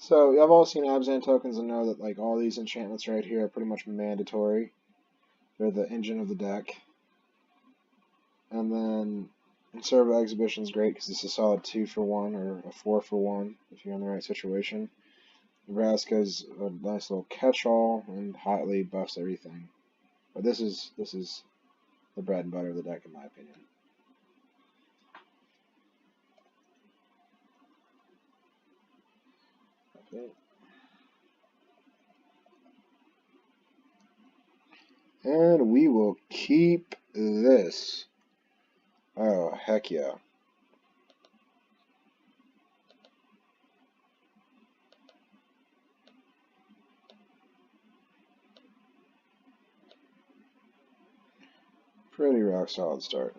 So, y'all have all seen Abzan tokens and know that like all these enchantments right here are pretty much mandatory. They're the engine of the deck. And then Servo Exhibition is great because it's a solid 2 for 1 or a 4 for 1 if you're in the right situation. Vraska is a nice little catch-all, and Huatli buffs everything. But this is the bread and butter of the deck, in my opinion. Okay. And we will keep this. Oh, heck yeah. Pretty rock solid start.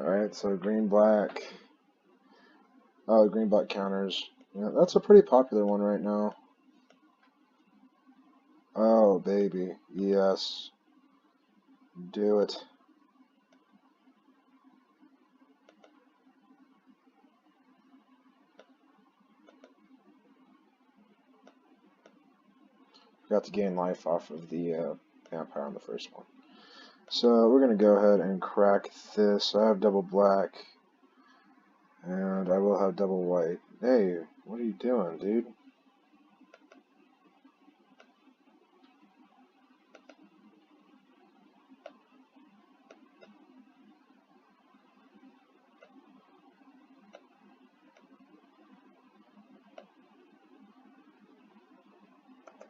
Alright, so green-black. Oh, green-black counters. Yeah, that's a pretty popular one right now. Oh, baby. Yes. Do it. Got to gain life off of the vampire on the first one. So we're going to go ahead and crack this. I have double black. And I will have double white. Hey, what are you doing, dude?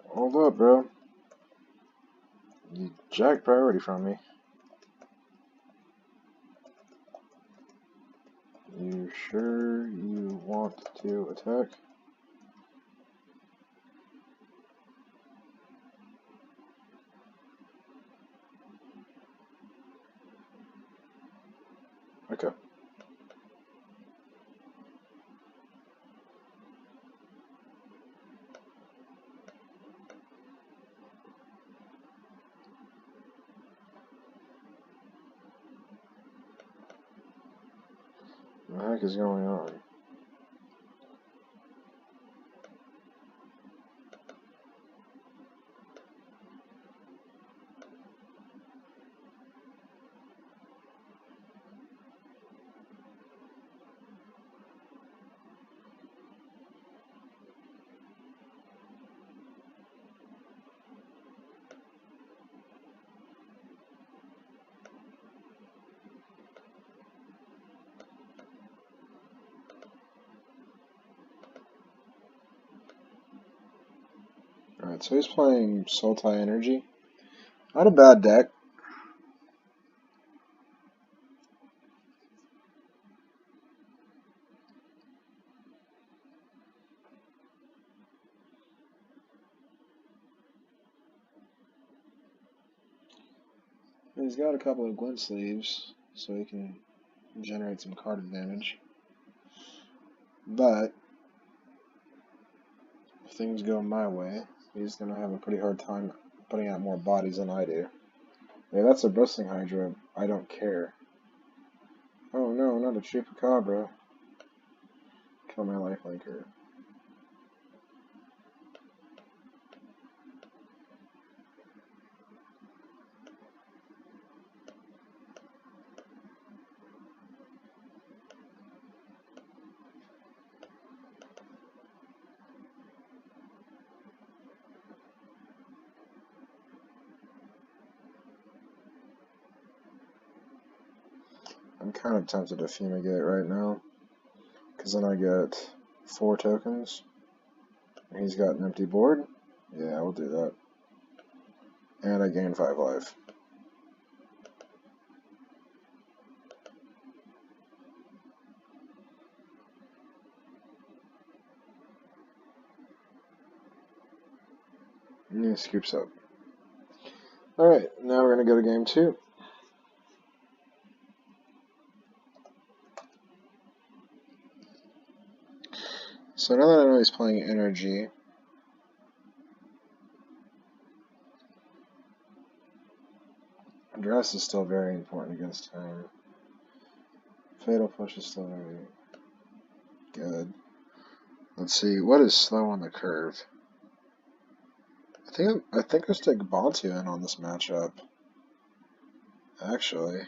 Hold up, bro. You jacked priority from me. You sure you want to attack? Okay. What the heck is going on? Alright, so he's playing Sultai Energy. Not a bad deck. He's got a couple of glint sleeves, so he can generate some card advantage. But if things go my way, he's going to have a pretty hard time putting out more bodies than I do. Yeah, that's a Bristling Hydra. I don't care. Oh no, not a Chupacabra. Kill my lifelinker. I'm kind of tempted to Fumigate right now, because then I get 4 tokens, and he's got an empty board. Yeah, we'll do that. And I gain 5 life. Yeah, scoops up. Alright, now we're going to go to game 2. So now that I know he's playing energy, Duress is still very important against him. Fatal Push is still very good. Let's see, what is slow on the curve? I think I'll stick Bontu in on this matchup. Actually.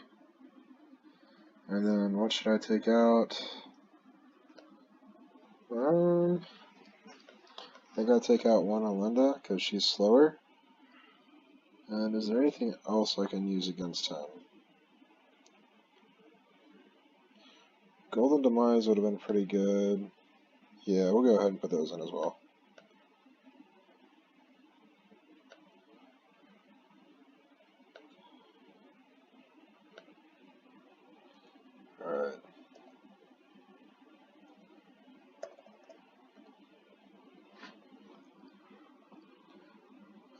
And then what should I take out? I think I'll take out one Elenda because she's slower. And is there anything else I can use against him? Golden Demise would have been pretty good. Yeah, we'll go ahead and put those in as well. Alright.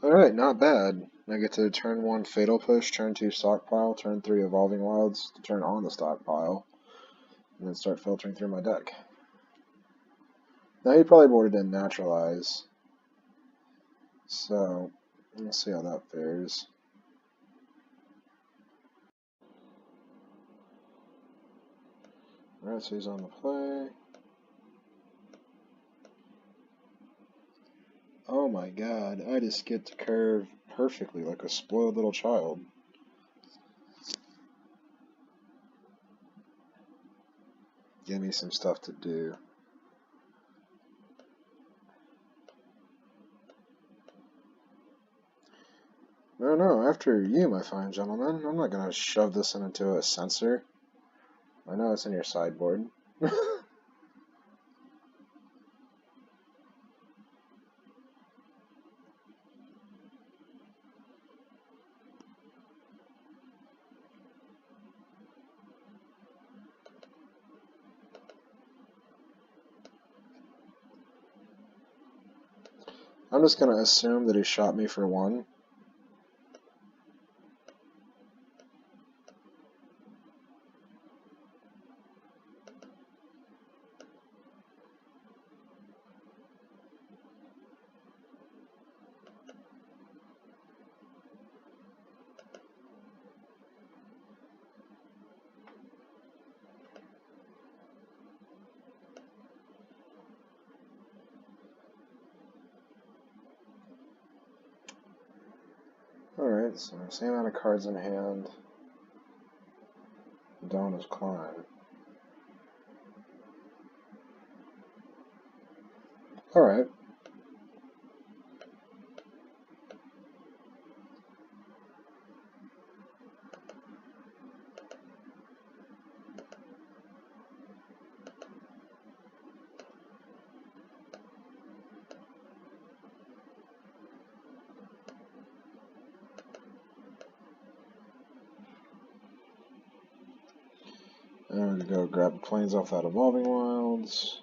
Alright, not bad. I get to turn 1 Fatal Push, turn 2 Stockpile, turn 3 Evolving Wilds to turn on the Stockpile, and then start filtering through my deck. Now he probably boarded in Naturalize, so we'll see how that fares. Alright, so he's on the play. Oh my god, I just get to curve perfectly like a spoiled little child. Give me some stuff to do. No, after you, my fine gentleman. I'm not gonna shove this into a sensor. I know it's in your sideboard. I'm just gonna assume that he shot me for 1. Alright, so same amount of cards in hand. Dawn is Climb. Alright. And we're going to go grab the planes off that Evolving Wilds.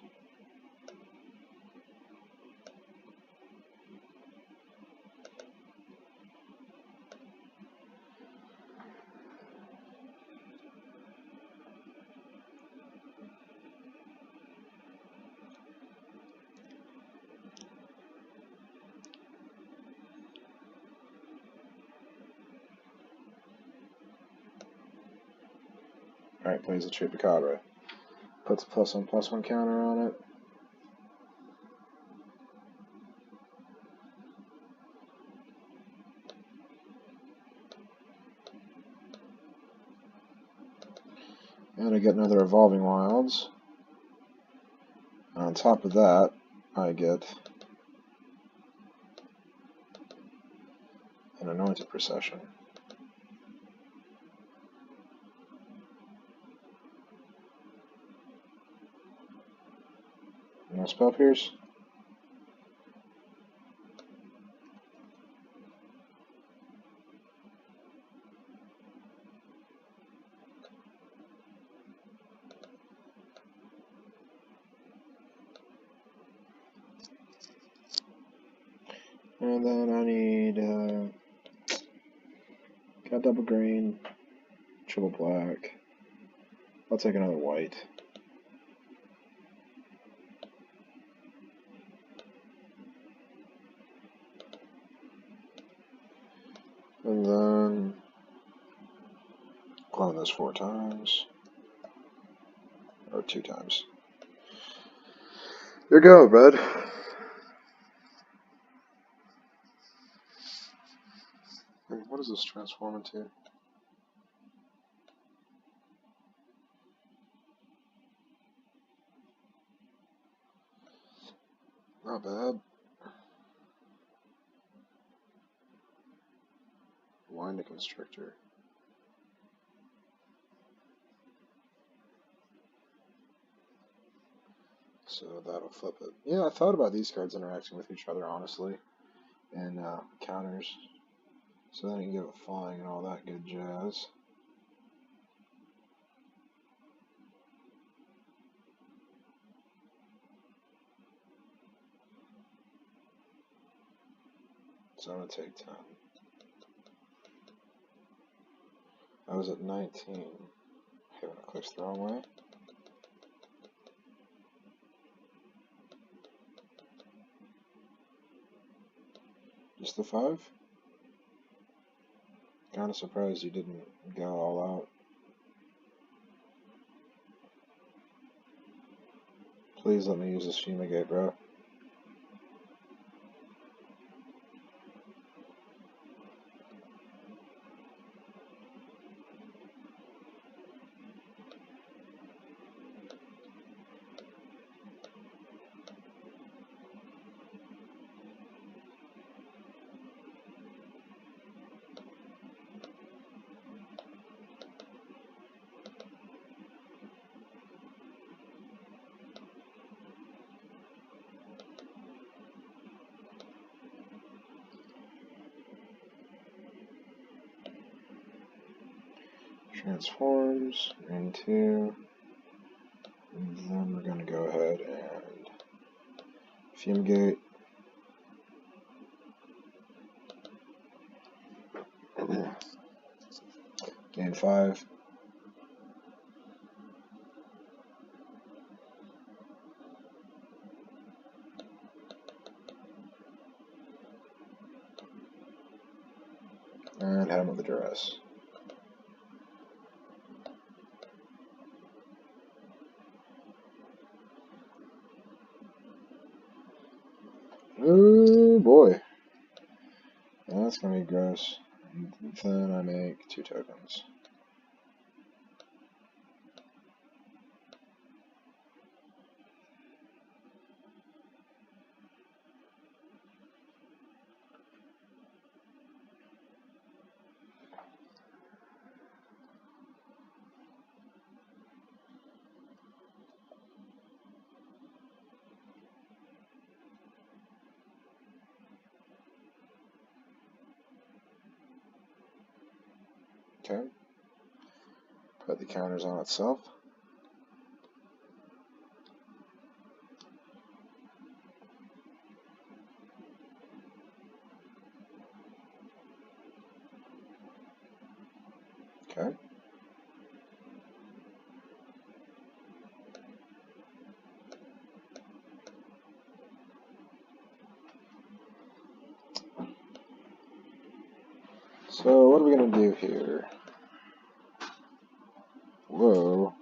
Alright, plays the Chupacabra. Puts a +1/+1 counter on it. And I get another Evolving Wilds. And on top of that, I get an Anointed Procession. No Spell Pierce. And then I need, got double green, triple black. I'll take another white. And then clone this 4 times. Or 2 times. Here you go, bud. What does this transform into? Not bad. Wind a Constrictor. So that'll flip it. Yeah, I thought about these cards interacting with each other, honestly, and counters. So then you can give it flying and all that good jazz. So I'm going to take 10. I was at 19. Hey, when it clicks the wrong way. Just the 5? Kind of surprised you didn't go all out. Please let me use this Fumigate, bro. Transforms into, and then we're going to go ahead and Fumigate. Gain 5. And hit him with the Duress. Oh boy. That's gonna be gross. And then I make 2 tokens. Okay. Put the counters on itself. Okay. So what are we going to do here? Whoa.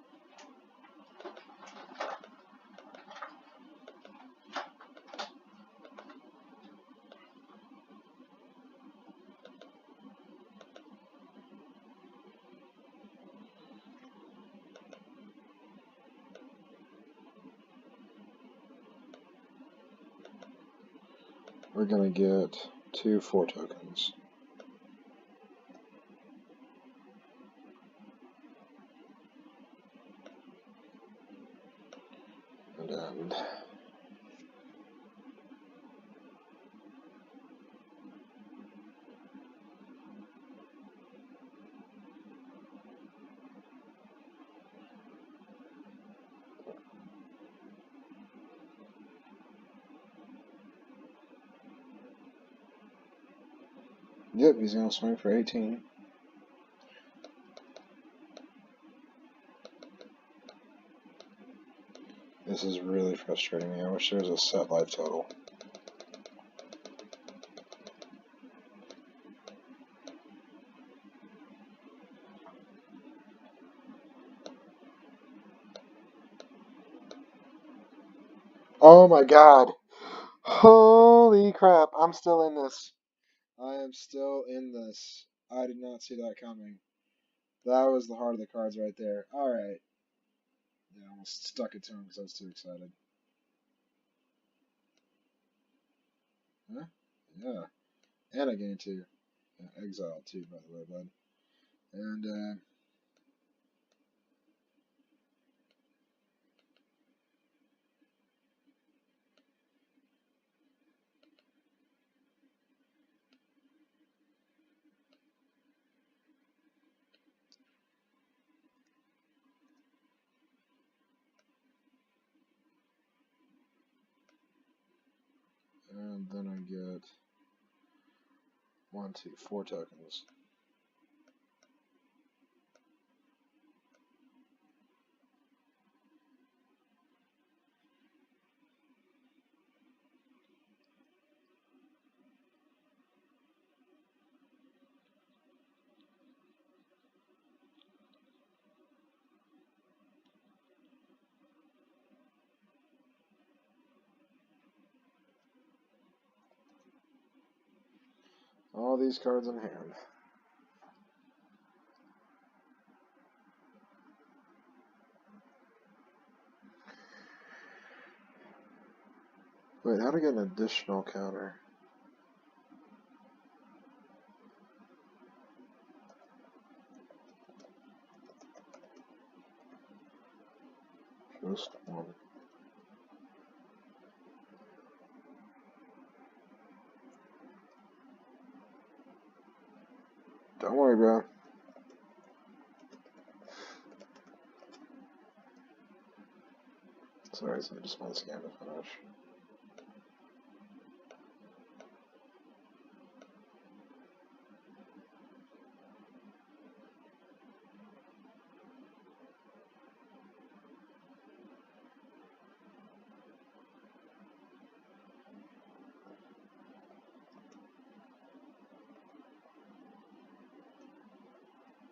We're going to get 2 4 tokens. And Yep, he's gonna swing for 18. This is really frustrating me. I wish there was a set life total. Oh my god! Holy crap, I'm still in this. I am still in this. I did not see that coming. That was the heart of the cards right there. Alright. Yeah, I almost stuck it to him because I was too excited. Huh? Yeah. And I gained 2. Yeah, exile 2, by the way, bud. And then I get 1, 2, 4 tokens. All these cards in hand. Wait, how to get an additional counter? Just 1. Don't worry, bro. Sorry, so I just want this game to finish.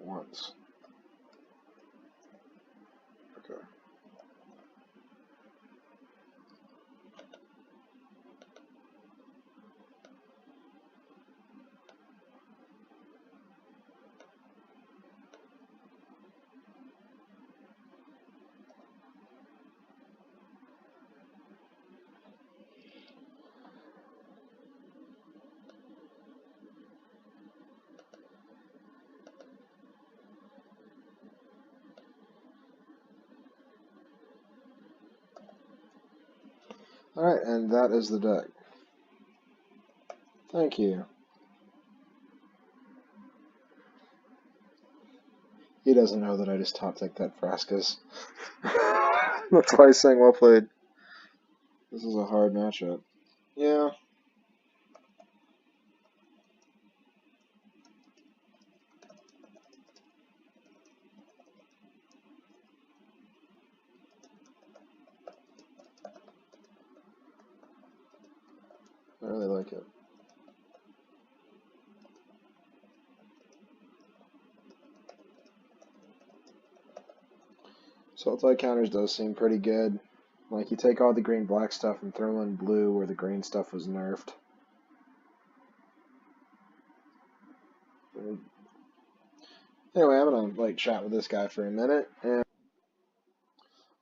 Once. Okay. Alright, and that is the deck. Thank you. He doesn't know that I just top decked that Vraskas. That's why he's saying well played. This is a hard matchup. Yeah. I really like it. Sultai counters does seem pretty good. Like, you take all the green-black stuff and throw in blue where the green stuff was nerfed. Anyway, I'm gonna, like, chat with this guy for a minute. And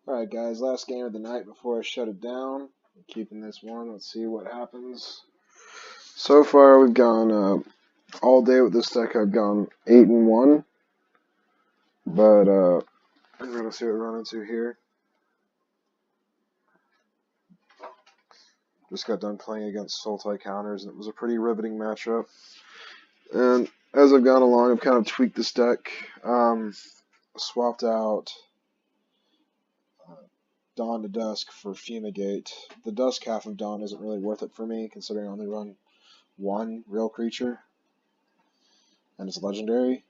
alright, guys, last game of the night before I shut it down. I'm keeping this one. Let's see what happens. So far, we've gone, all day with this deck, I've gone 8-1. But, we're gonna see what we run into here. Just got done playing against Sultai counters, and it was a pretty riveting matchup. And as I've gone along, I've kind of tweaked this deck. Swapped out Dawn to Dusk for Fumigate. The Dusk half of Dawn isn't really worth it for me, considering I only run 1 real creature. and it's legendary.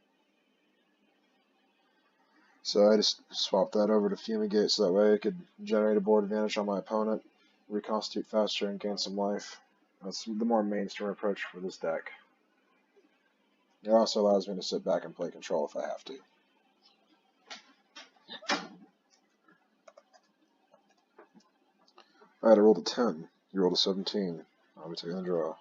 So I just swapped that over to Fumigate so that way I could generate a board advantage on my opponent, reconstitute faster, and gain some life. That's the more mainstream approach for this deck. It also allows me to sit back and play control if I have to. Alright, I rolled a 10. You rolled a 17. I'll be taking the draw.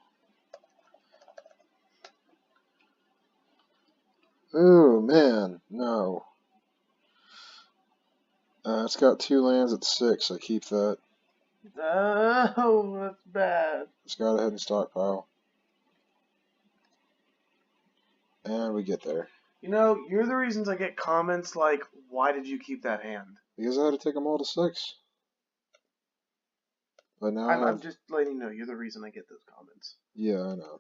Ooh, man, no. It's got 2 lands at 6. I keep that. Oh, that's bad. It's got a Hidden Stockpile. And we get there. You know, you're the reasons I get comments like, why did you keep that hand? Because I had to take them all to 6. But now I'm just letting you know, you're the reason I get those comments. Yeah, I know.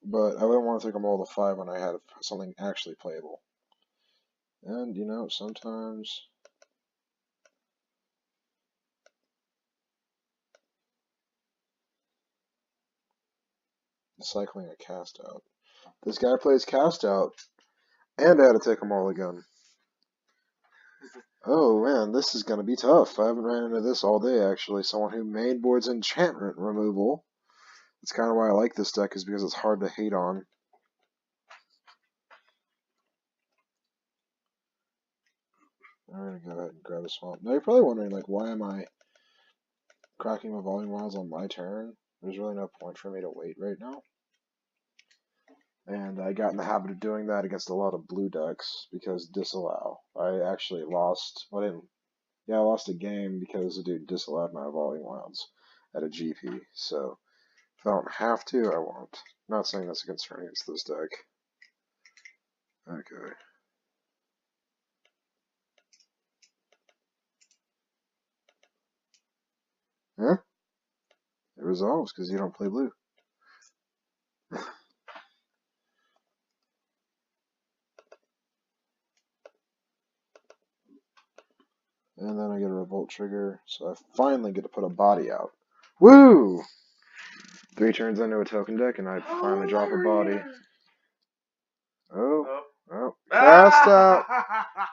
But I wouldn't want to take them all to 5 when I had something actually playable. And, you know, sometimes... cycling a cast out. This guy plays cast out, and I had to take them all again. Oh man, this is going to be tough. I haven't ran into this all day, actually. Someone who main boards enchantment removal. That's kind of why I like this deck, is because it's hard to hate on. I'm going to go ahead and grab a swamp. Now you're probably wondering, like, why am I cracking my Volume Wilds on my turn? There's really no point for me to wait right now. And I got in the habit of doing that against a lot of blue decks because disallow. I actually lost. Well, I lost a game because the dude disallowed my Volume Wilds at a GP. So if I don't have to, I won't. Not saying that's a concern against this deck. Okay. Huh? It resolves because you don't play blue. And then I get a revolt trigger, so I finally get to put a body out. Woo! 3 turns into a token deck, and I finally drop a body. Oh. Cast out!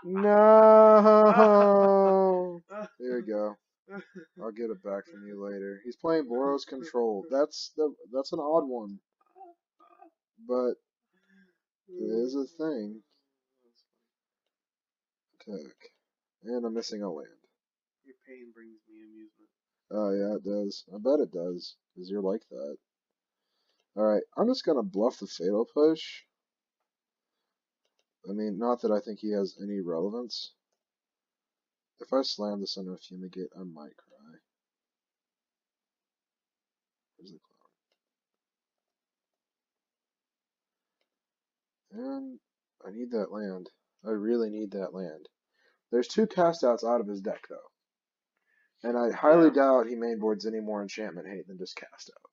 No! There you go. I'll get it back from you later. He's playing Boros Control. That's an odd one. But it is a thing. Attack. And I'm missing a land. Your pain brings me amusement. Oh yeah, it does. I bet it does, because you're like that. Alright, I'm just gonna bluff the Fatal Push. I mean, not that I think he has any relevance. If I slam this into a Fumigate, I might cry. Where's the clown? And I need that land. I really need that land. There's 2 cast outs out of his deck, though. And I highly doubt he mainboards any more enchantment hate than just cast out.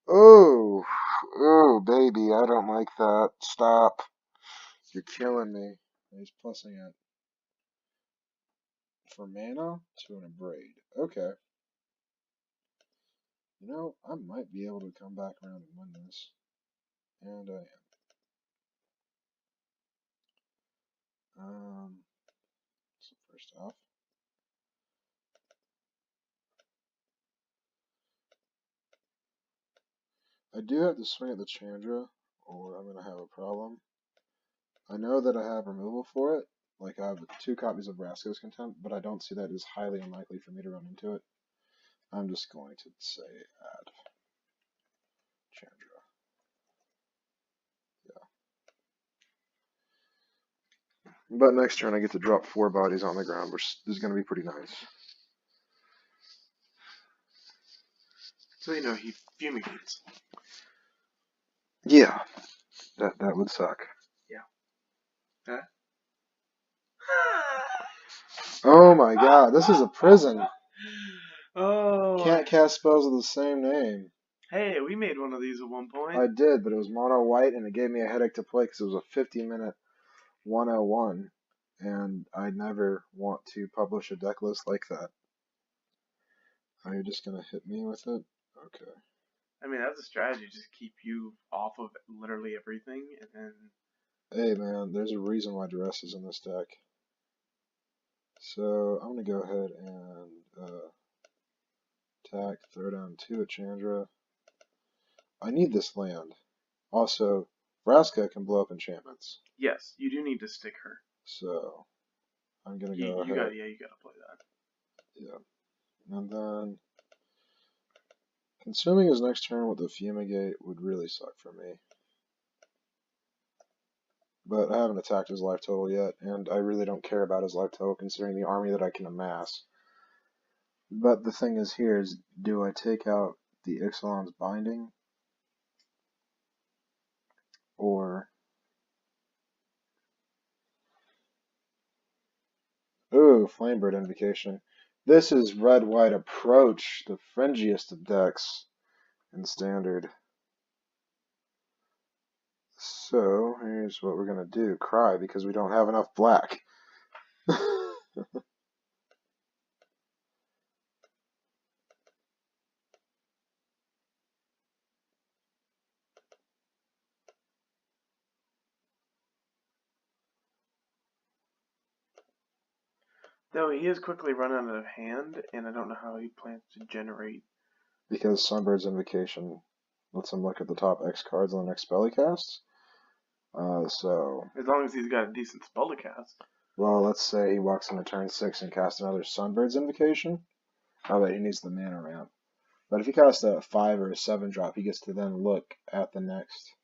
Oh, baby, I don't like that. Stop. You're killing me. He's plussing it. For mana to an Abrade. Okay. You know, I might be able to come back around and win this. And I am. So first off, I do have to swing at the Chandra, or I'm going to have a problem. I know that I have removal for it. Like, I have 2 copies of Vraska's Contempt, but I don't see that as highly unlikely for me to run into it. I'm just going to say add Chandra. Yeah. But next turn I get to drop 4 bodies on the ground, which is going to be pretty nice. So you know he fumigates. Yeah. That would suck. Yeah. Huh? Oh my god, this is a prison. Oh. Can't cast spells with the same name. Hey, we made one of these at one point. I did, but it was mono white, and it gave me a headache to play because it was a 50-minute 101, and I never want to publish a deck list like that. Are you just gonna hit me with it? Okay. I mean, that's a strategy. Just keep you off of literally everything, and then. Hey man, there's a reason why Duress is in this deck. So I'm gonna go ahead and attack, throw down 2 at Chandra. I need this land. Also, Vraska can blow up enchantments. Yes, you do need to stick her. So I'm gonna go ahead. You gotta play that. Yeah. And then consuming his next turn with the Fumigate would really suck for me. But I haven't attacked his life total yet, and I really don't care about his life total considering the army that I can amass. But the thing is here is, do I take out the Ixalan's Binding? Or... Ooh, Flamebird Invocation. This is red-white approach, the fringiest of decks in Standard. So, here's what we're going to do. Cry, because we don't have enough black. Though he is quickly run out of hand, and I don't know how he plans to generate. Because Sunbird's Invocation lets him look at the top X cards on the next spell he casts. So... As long as he's got a decent spell to cast. Well, let's say he walks into turn 6 and casts another Sunbird's Invocation. Oh wait, he needs the mana ramp. But if he casts a 5 or a 7 drop, he gets to then look at the next.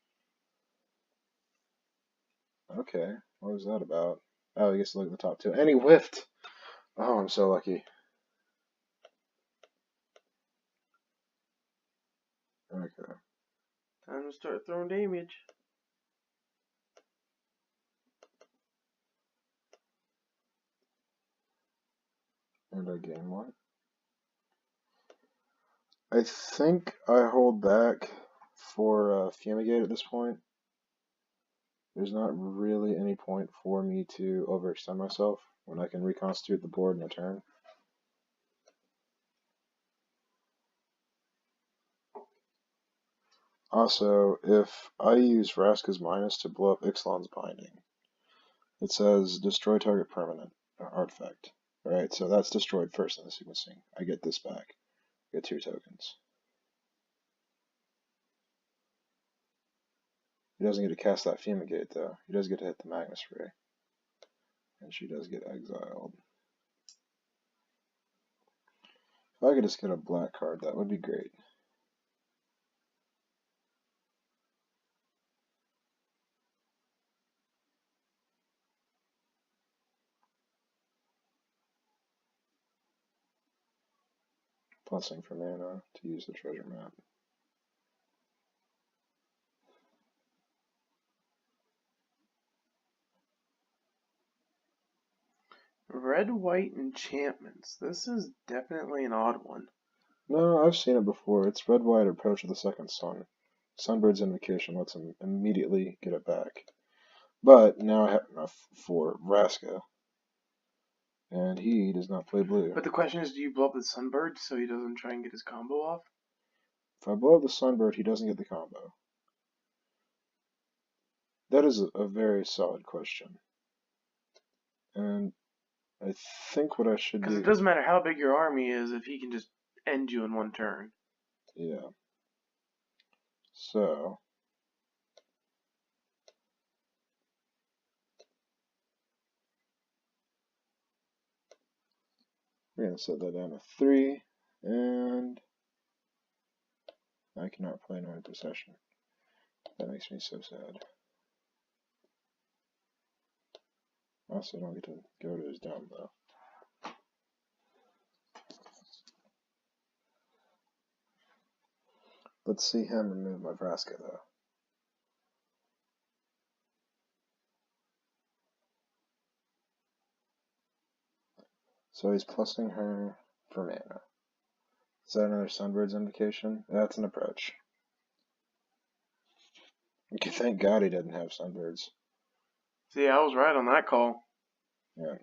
Okay, what was that about? Oh, he gets to look at the top 2. And he whiffed! Oh, I'm so lucky. Okay. Time to start throwing damage. And I gain 1. I think I hold back for Fumigate at this point. There's not really any point for me to overextend myself when I can reconstitute the board in a turn. Also, if I use Vraska's Minus to blow up Ixalan's Binding, it says destroy target permanent or artifact. Alright, so that's destroyed first in the sequencing. I get this back. I get 2 tokens. He doesn't get to cast that Fumigate though. He does get to hit the Magnus Ray. And she does get exiled. If I could just get a black card, that would be great. Plussing for mana to use the treasure map. Red-white enchantments. This is definitely an odd one. No, I've seen it before. It's red-white approach of the second sun. Sunbird's Invocation lets him immediately get it back. But now I have enough for Vraska. And he does not play blue. But the question is, do you blow up the Sunbird so he doesn't try and get his combo off? If I blow up the Sunbird, he doesn't get the combo. That is a very solid question. And I think what I should do... Because it doesn't matter how big your army is if he can just end you in one turn. Yeah. So... we're going to set that down to 3, and I cannot play Anointed Procession. That makes me so sad. Also, I don't get to go to his dome, though. Let's see him remove my Vraska, though. So he's plussing her for mana. Is that another Sunbird's Invocation? That's an approach. Okay, thank God he didn't have Sunbirds. See, I was right on that call. Yeah.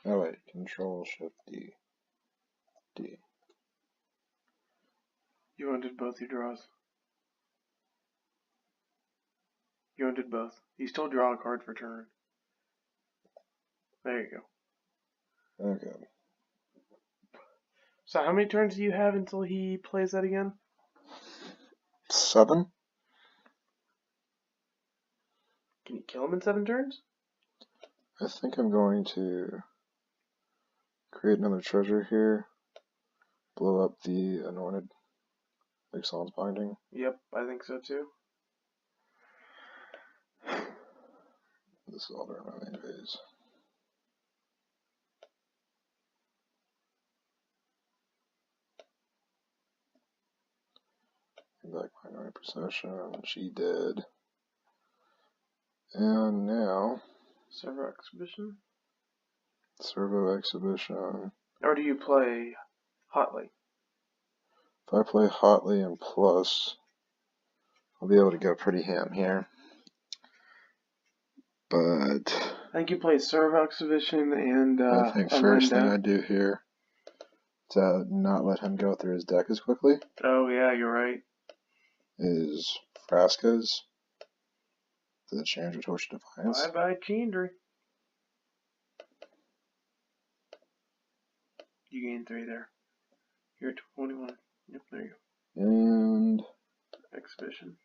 Oh wait, Control Shift D. D. You undid both your draws. You undid both. You still draw a card for turn. There you go. Okay. So how many turns do you have until he plays that again? 7? Can you kill him in 7 turns? I think I'm going to create another treasure here. Blow up the Anointed Ixalan's Binding. Yep, I think so too. This is all during my main phase. Back my Anointed Procession. She did. And now Servo Exhibition? Servo Exhibition. Or do you play Huatli? If I play Huatli and plus, I'll be able to go pretty ham here. But I think you play Servo Exhibition and I think first thing Elenda. I do here to not let him go through his deck as quickly Oh yeah, you're right. is Vraska's the Chandra Torch Defiance. Bye-bye, Chandra. You gain 3 there. You're 21. Yep, there you go. And Exhibition.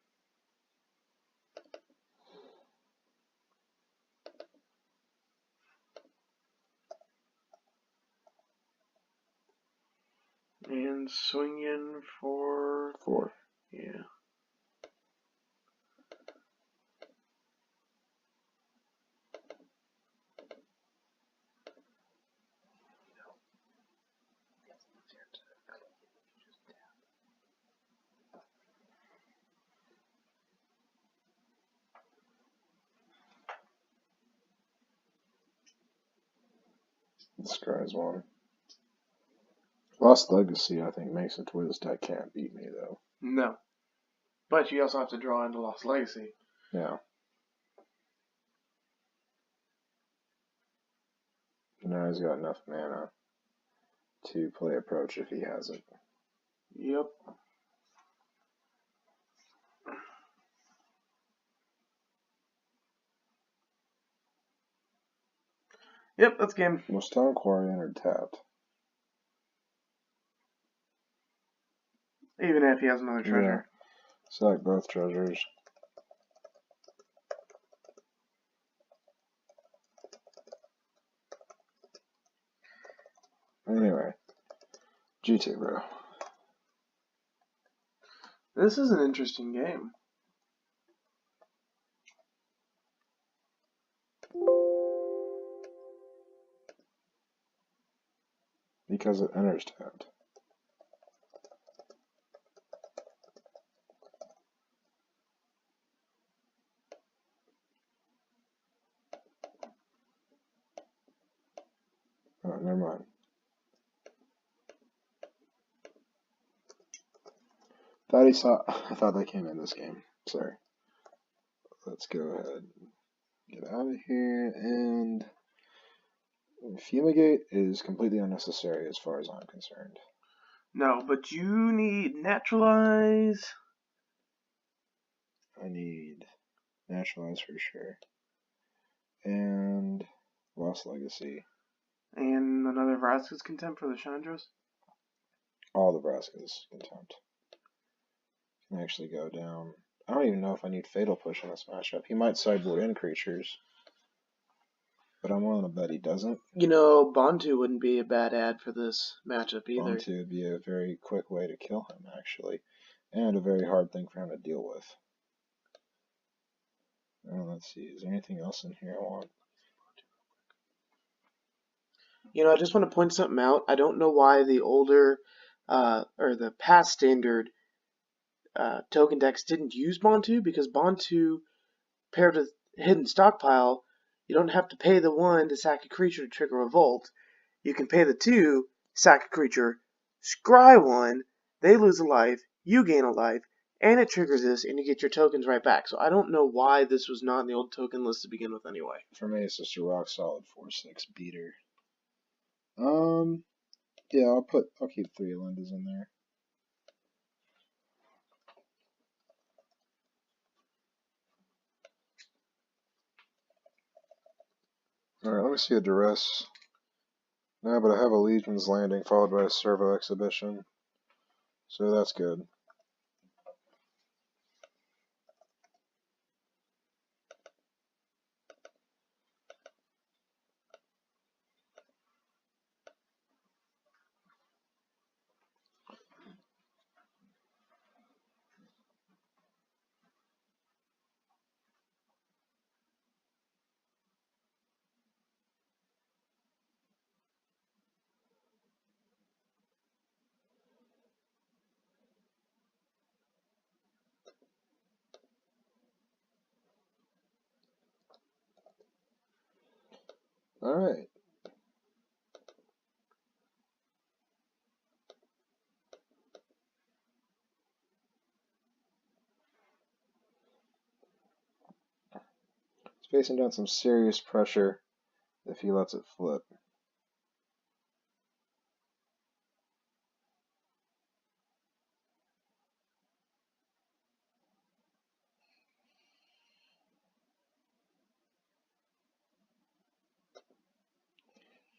And swing in for 4. yeah. Scries 1. Lost Legacy, I think, makes it to where this deck can't beat me, though. No. But you also have to draw into Lost Legacy. Yeah. Now he's got enough mana to play Approach if he has it. Yep. Yep, that's game. Well, Stone Quarry entered tapped. Even if he has another treasure. Yeah. Select both treasures. Anyway. GT, bro. This is an interesting game. Because it enters tapped. Oh, never mind. I thought that came in this game. Sorry. Let's go ahead and get out of here. And Fumigate is completely unnecessary as far as I'm concerned. No, but you need Naturalize. I need Naturalize for sure. And Lost Legacy. And another Vraska's Contempt for the Chandras. All the Vraska's Contempt. Can actually go down. I don't even know if I need Fatal Push in this matchup. He might sideboard in creatures. But I'm willing to bet he doesn't. You know, Bontu wouldn't be a bad ad for this matchup either. Bontu would be a very quick way to kill him, actually. And a very hard thing for him to deal with. Let's see, is there anything else in here I want? You know, I just want to point something out. I don't know why the older, or the past standard token decks didn't use Bontu, because Bontu, paired with Hidden Stockpile, you don't have to pay the 1 to sack a creature to trigger Revolt. You can pay the 2, sack a creature, scry 1, they lose a life, you gain a life, and it triggers this, and you get your tokens right back. So I don't know why this was not in the old token list to begin with anyway. For me, it's just a rock solid 4/6 beater. Yeah, I'll keep 3 Elendas in there. Alright, let me see a Duress. No, but I have a Legion's Landing followed by a Servo Exhibition. So that's good. Alright. He's facing down some serious pressure if he lets it flip.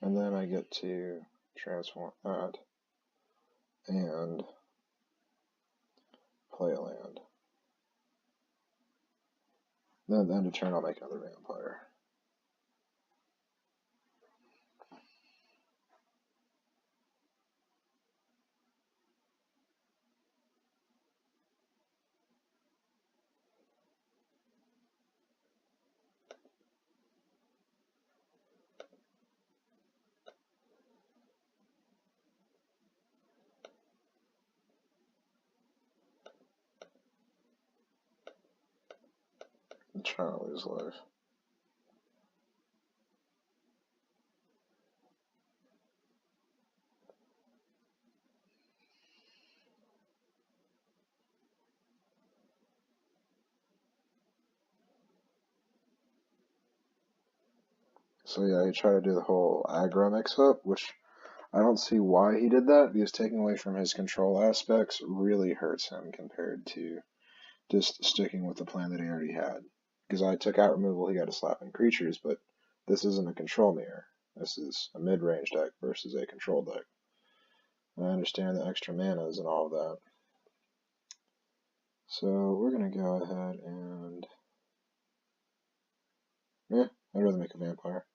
And then I get to transform that and play a land. Then at the end of turn I'll make another vampire. I'm trying to lose life. So yeah, he tried to do the whole aggro mix-up, which I don't see why he did that, because taking away from his control aspects really hurts him compared to just sticking with the plan that he already had. Because I took out removal, he got to slap in creatures, but this isn't a control mirror. This is a mid-range deck versus a control deck. And I understand the extra manas and all of that. So we're going to go ahead and... yeah, I'd rather make a vampire.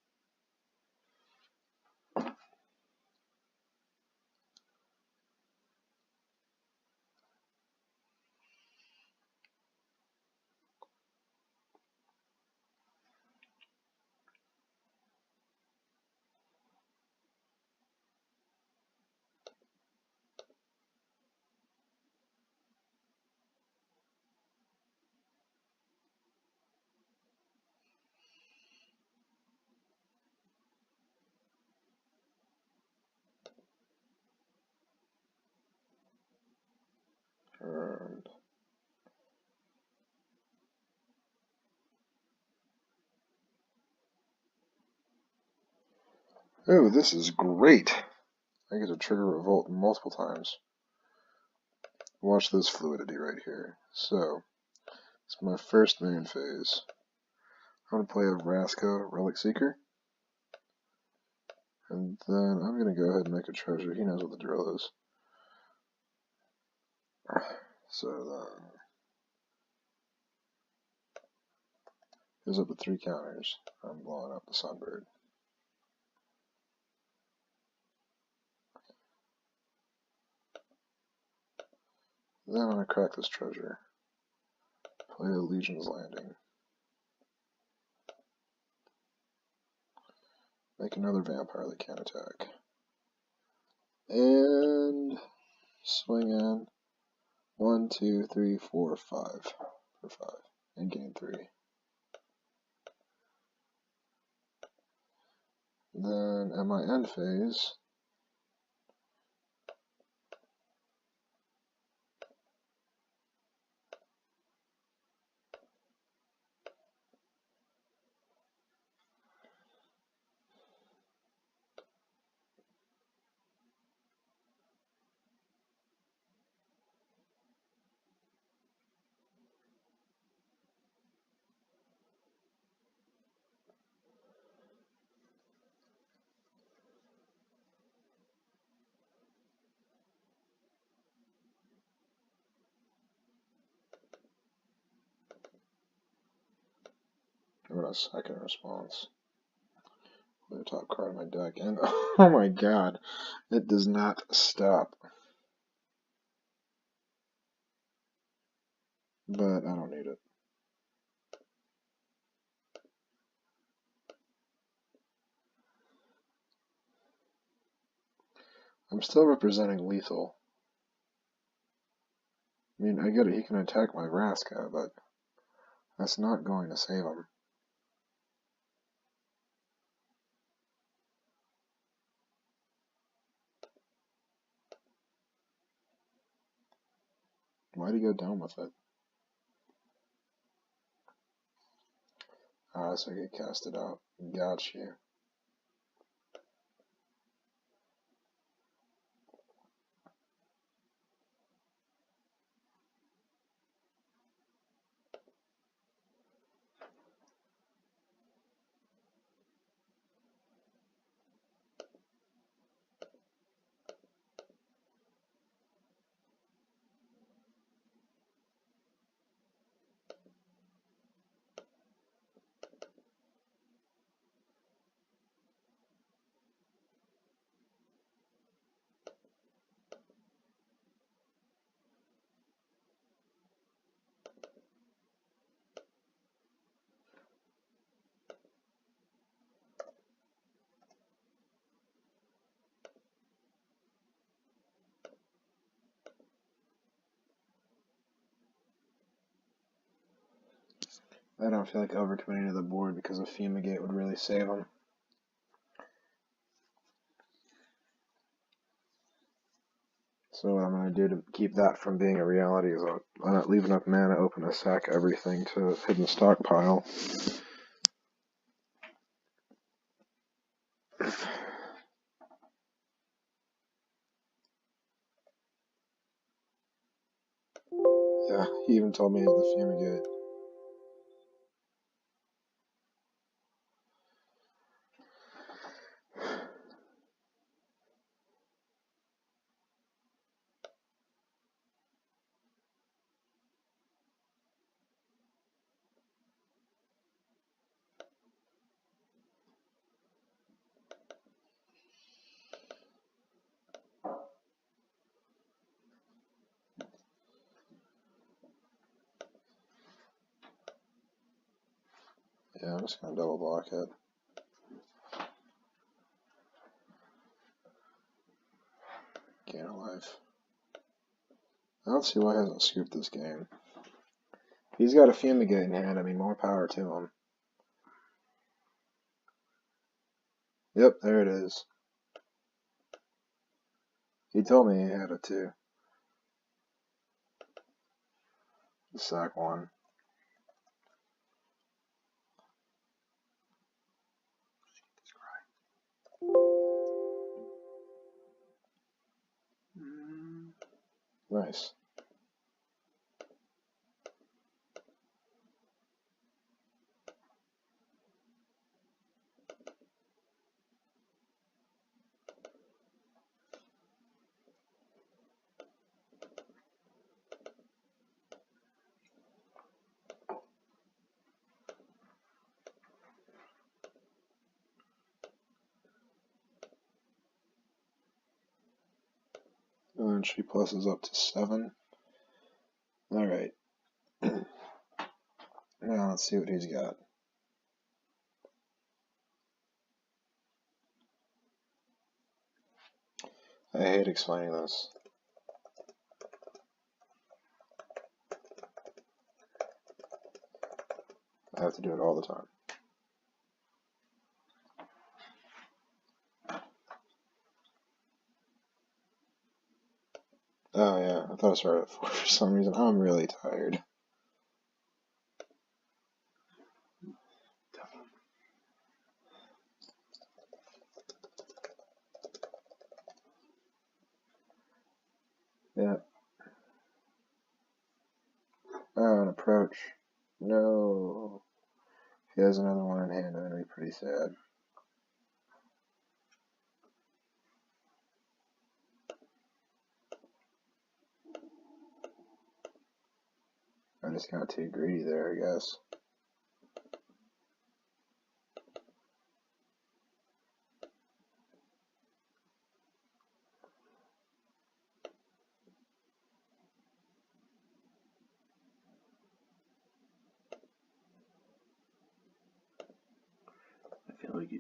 And oh, this is great! I get to trigger Revolt multiple times. Watch this fluidity right here. So, it's my first main phase. I'm going to play a Vraska Relic Seeker. And then I'm going to go ahead and make a treasure. He knows what the drill is. So then, goes up with 3 counters. I'm blowing up the Sunbird. Then I'm going to crack this treasure. Play a Legion's Landing. Make another vampire that can't attack. And swing in. 1, 2, 3, 4, 5. For 5. And gain 3. Then at my end phase, Give it a second response. The top card of my deck, and oh my god, it does not stop. But I don't need it. I'm still representing lethal. I mean, I get it, he can attack my Vraska, but that's not going to save him. Why'd he go down with it? Ah, so I get casted out. Gotcha. I don't feel like overcommitting to the board because a Fumigate would really save him. So what I'm going to do to keep that from being a reality is I'll not leave enough mana open to sack everything to Hidden Stockpile. Yeah, he even told me the Fumigate. Yeah, I'm just going to double block it. Gain a life. I don't see why he hasn't scooped this game. He's got a Fumigate in hand, I mean, more power to him. Yep, there it is. He told me he had it too. Sack one. Nice. Entry plus is up to 7. Alright. Now let's see what he's got. I hate explaining this. I have to do it all the time. Oh yeah, I thought I started at 4 for some reason. I'm really tired. Yeah. Oh, an approach. No. If he has another one in hand, I'm going to be pretty sad. I just got too greedy there, I guess.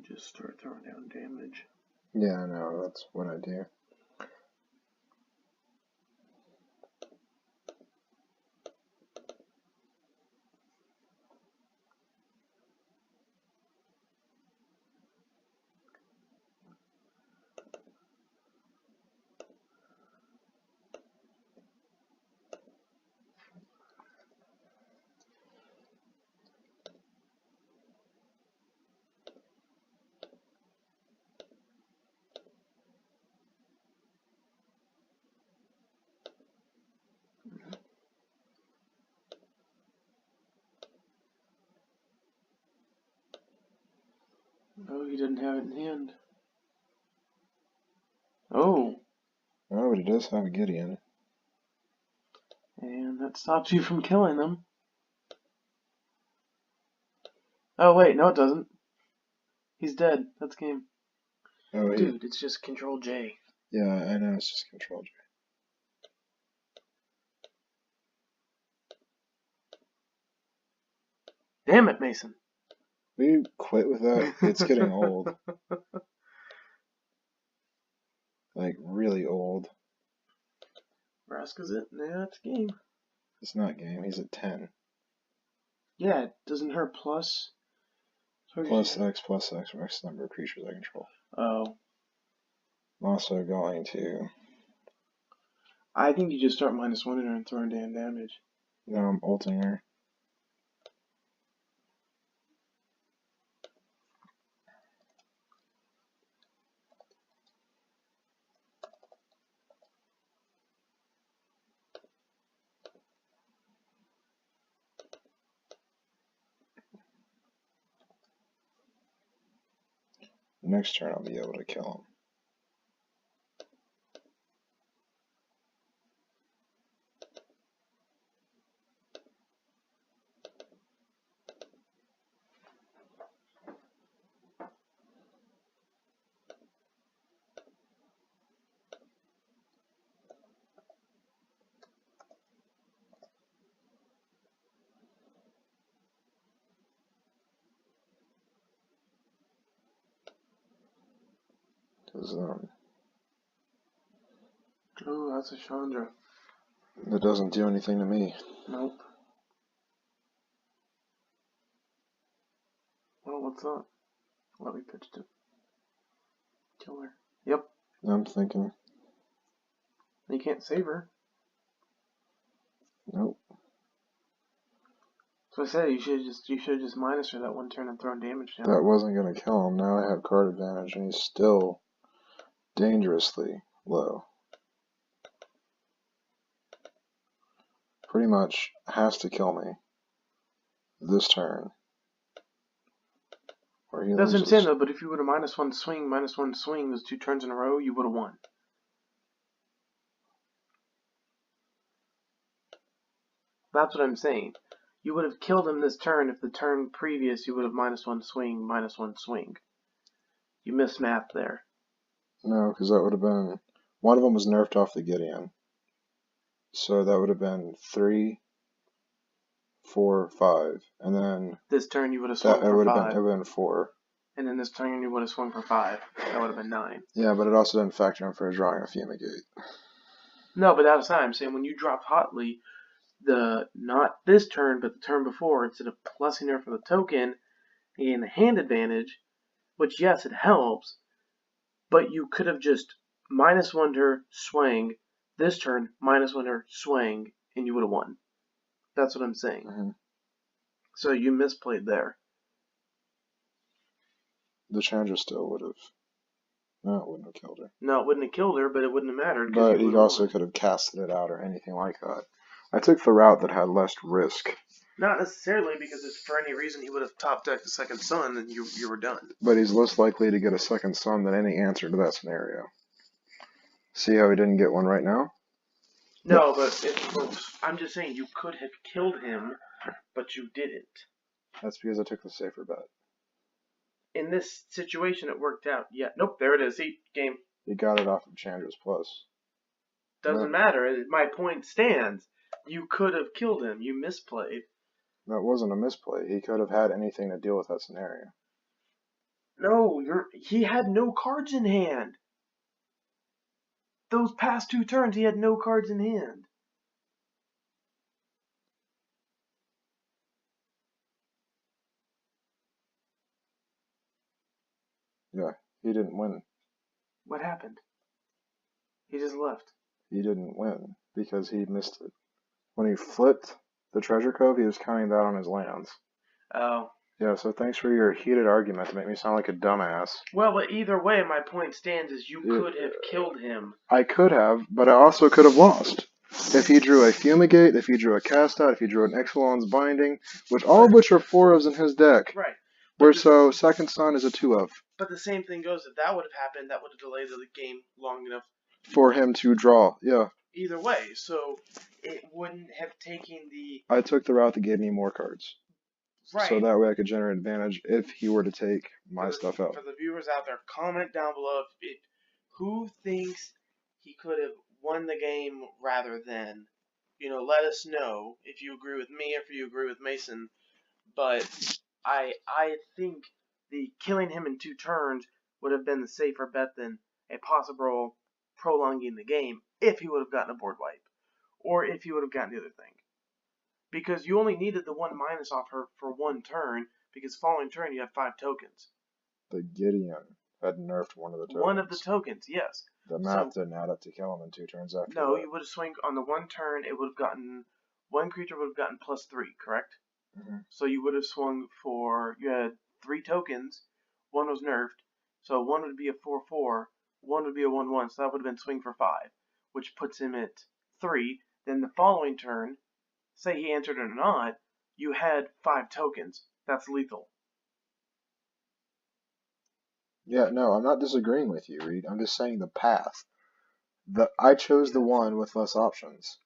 just start throwing down damage. Yeah, I know, that's what I do. Oh, he didn't have it in hand. Oh. Oh, but he does have a Gideon. And that stops you from killing them. Oh, wait, no it doesn't. He's dead. That's game. Oh, Dude, it's just Control J. Yeah, I know, it's just Control J. Damn it, Mason. Will you quit with that? It's getting old. Like, really old. Vraska's it? Yeah, it's game. It's not game, he's at 10. Yeah, it doesn't hurt plus. Plus X for X number of creatures I control. Oh. I'm also going to... I think you just start -1 her and throwing down damage. No, I'm ulting her. Next turn I'll be able to kill him. Because, Oh, that's a Chandra. it doesn't do anything to me. Nope. Well, what's up? Let me pitch it. Kill her. Yep. I'm thinking, You can't save her. nope. So I say you should just minus her that one turn and throw damage down. That wasn't going to kill him. Now I have card advantage and he's still dangerously low. Pretty much has to kill me this turn. Or he That's loses. insane though, but if you would have -1 swing, those 2 turns in a row, you would have won. That's what I'm saying. You would have killed him this turn if the turn previous you would have -1 swing. You missed math there. No, because that would have been... One of them was nerfed off the Gideon. So that would have been 3, 4, 5. And then... This turn you would have swung for 5. It would have been 4. And then this turn you would have swung for 5. That would have been 9. Yeah, but it also didn't factor in for drawing a Fumigate. No, but that's what I'm saying. When you dropped Huatli, not this turn, but the turn before, instead of plussing her for the token, you gain the hand advantage, which yes, it helps, but you could have just -1 her, swang, this turn, -1 her, swang, and you would have won. That's what I'm saying. Mm-hmm. So you misplayed there. The Chandra still would have... No, it wouldn't have killed her. No, it wouldn't have killed her, but it wouldn't have mattered. But he also could have casted it out or anything like that. I took the route that had less risk. Not necessarily, because if for any reason he would have top decked the second sun, then you were done. But he's less likely to get a second sun than any answer to that scenario. See how he didn't get one right now? No, but I'm just saying you could have killed him, but you didn't. That's because I took the safer bet. In this situation, it worked out. Yeah, nope, there it is. See, game. He got it off of Chandra's plus. Doesn't matter. My point stands. You could have killed him. You misplayed. That wasn't a misplay. He could have had anything to deal with that scenario. No, he had no cards in hand. Those past 2 turns, he had no cards in hand. Yeah, he didn't win. What happened? He just left. He didn't win because he missed it. When he flipped the treasure cove, he was counting that on his lands. Oh. Yeah, so thanks for your heated argument to make me sound like a dumbass. Well, but either way, my point stands is you could have killed him. I could have, but I also could have lost. If he drew a Fumigate, if he drew a Cast Out, if he drew an Ixalan's Binding, which all of which are 4-ofs in his deck. Right. Where so Second Son is a 2-of. But the same thing goes, if that would have happened, that would have delayed the game long enough for him to draw, yeah. Either way, so it wouldn't have taken the... I took the route that gave me more cards. Right. So that way I could generate advantage if he were to take my stuff out. For the viewers out there, comment down below who thinks he could have won the game rather than, let us know if you agree with me or if you agree with Mason. But I think the killing him in 2 turns would have been the safer bet than a possible prolonging the game if he would have gotten a board wipe or if he would have gotten the other thing. Because you only needed the 1 minus off her for 1 turn, because following turn you have 5 tokens. The Gideon had nerfed one of the tokens. One of the tokens, yes. The math didn't add up to kill him in 2 turns after No, that. you would have swung on the 1 turn, it would have gotten, 1 creature would have gotten +3, correct? Mm-hmm. So you would have swung for, you had 3 tokens, 1 was nerfed, so 1 would be a 4/4, 1 would be a 1/1, so that would have been swing for 5, which puts him at 3. Then the following turn, say he answered it or not, you had 5 tokens. That's lethal. Yeah, no, I'm not disagreeing with you, Reed. I'm just saying the path. I chose the one with less options.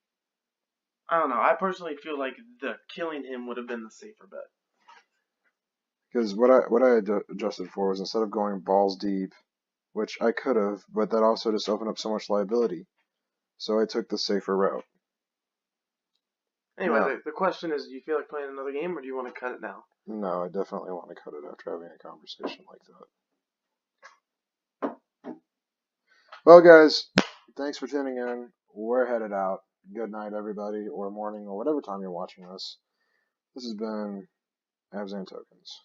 I don't know. I personally feel like the killing him would have been the safer bet. Because what I adjusted for was instead of going balls deep, which I could have, but that also just opened up so much liability. So I took the safer route. Anyway, the question is, do you feel like playing another game, or do you want to cut it now? No, I definitely want to cut it after having a conversation like that. Well, guys, thanks for tuning in. We're headed out. Good night, everybody, or morning, or whatever time you're watching this. This has been Abzan Tokens.